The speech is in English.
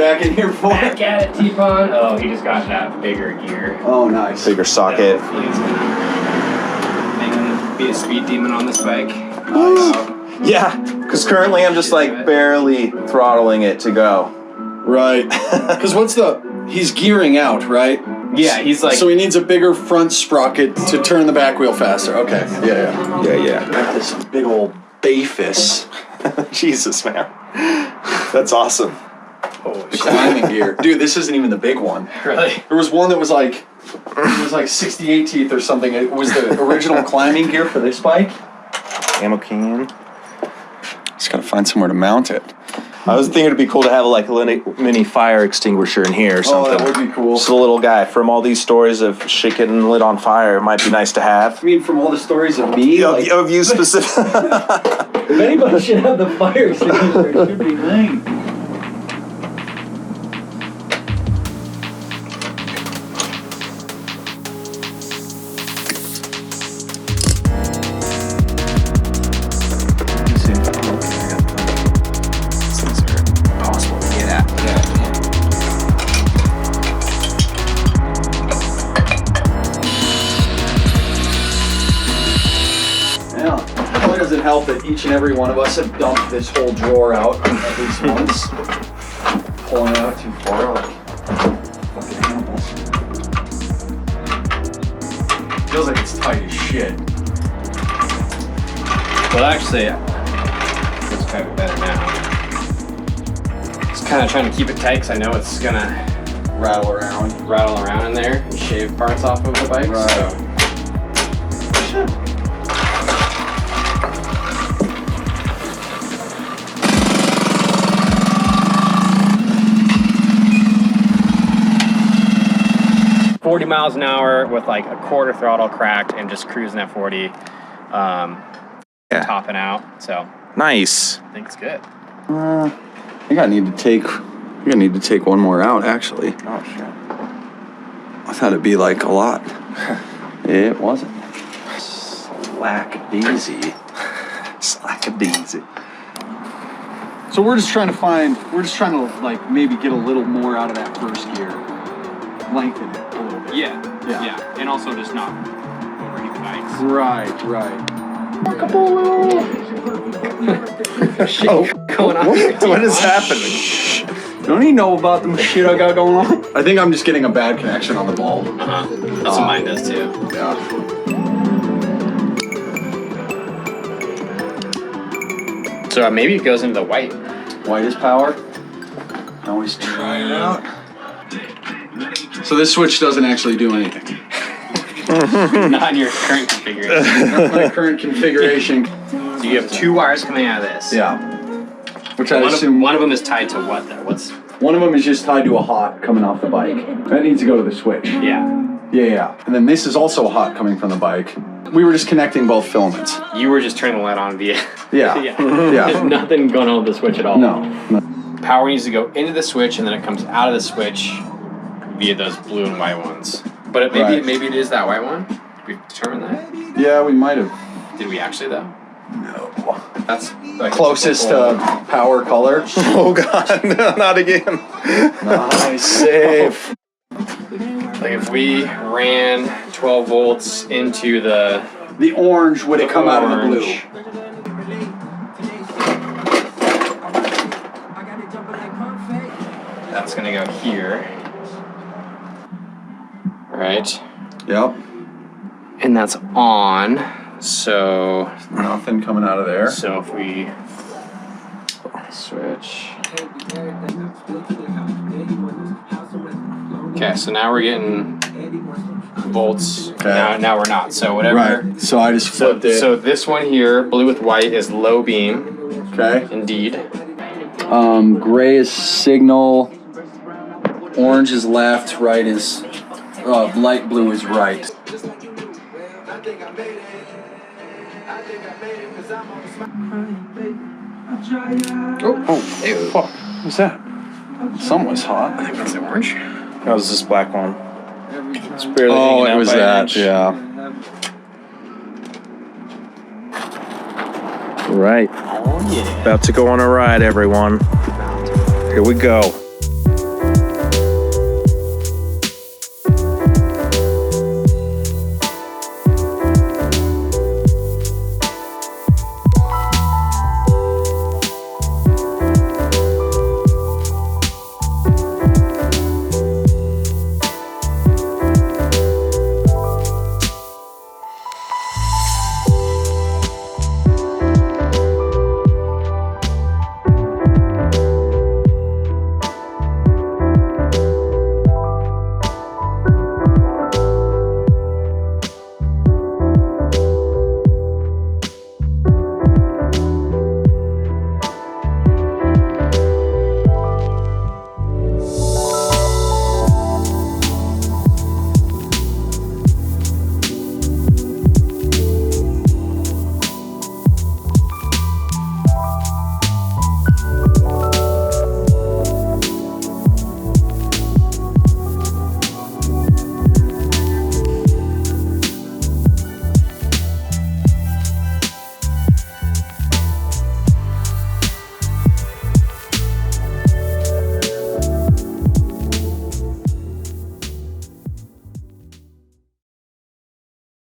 back in here for? Back at it, T-Pon. Oh, he just got that bigger gear. Oh, nice. Bigger socket. So he's gonna be a speed demon on this bike. Yeah, because currently I'm just like barely throttling it to go. Right. Because he's gearing out, right? Yeah, he's like. So he needs a bigger front sprocket to turn the back wheel faster. Okay. Yeah. Got this big old Bayfus. Jesus, man. That's awesome. Oh, The climbing gear. Dude, this isn't even the big one. Really? There was one that was like 68 teeth or something. It was the original climbing gear for this bike. Ammo can. Just gotta find somewhere to mount it. I was thinking it'd be cool to have like a mini fire extinguisher in here or something. Oh, that would be cool. Just a little guy. From all these stories of shit getting lit on fire, it might be nice to have. I mean, from all the stories of me, Of you specific. if anybody should have the fire extinguisher, it should be me. 'It doesn't help that each and every one of us have dumped this whole drawer out at least once. Pulling it out too far, like fucking animals. Feels like it's tight as shit. Well, actually, it's kind of better now. Just kind of trying to keep it tight because I know it's gonna Rattle around. in there and shave parts off of the bike. Right. So. Shit. $40 miles an hour with like a quarter throttle cracked and just cruising at 40, topping out. So Nice. I think it's good. I think I need to take one more out, actually. Oh, shit. I thought it'd be like a lot. It wasn't. Slack-a-daisy. Slack-a-daisy. So we're just trying to like maybe get a little more out of that first gear. Lengthen it a little bit. Yeah. And also just not overheat the bikes. Right. Shit going on here, What is happening? Don't you know about the shit I got going on? I think I'm just getting a bad connection on the bulb. That's what mine does too. Yeah. So maybe it goes into the white. White is power. Always try it out. So this switch doesn't actually do anything. Not in your current configuration. That's my current configuration. So you have two wires coming out of this. Yeah. Which I One assume of them is tied to what though? one of them is just tied to a hot coming off the bike. That needs to go to the switch. Yeah. Yeah. And then this is also hot coming from the bike. We were just connecting both filaments. You were just turning the light on via. Yeah. There's nothing going on with the switch at all. No. Power needs to go into the switch and then it comes out of the switch via those blue and white ones. But maybe it is that white one. Did we determine that? Yeah, we might have. Did we actually though? No. That's like Closest power color. Oh, God. No, not again. Nice save. like if we ran 12 volts into the orange would it come out of the blue? That's gonna go here. Right? Yep. And that's on. So Nothing coming out of there. So if we switch. Okay, so now we're getting volts. Okay. Now we're not. So whatever. Right. So I just flipped it. So this one here, blue with white, is low beam. Okay. Indeed. Gray is signal. Orange is left. Right is. Light blue is right. Oh, Ew. fuck. What's that? Something was hot. I think that's the orange. That was this black one. It's barely Oh, hanging it out was by an that, inch. yeah. Right. Oh, yeah. About to go on a ride, everyone. Here we go.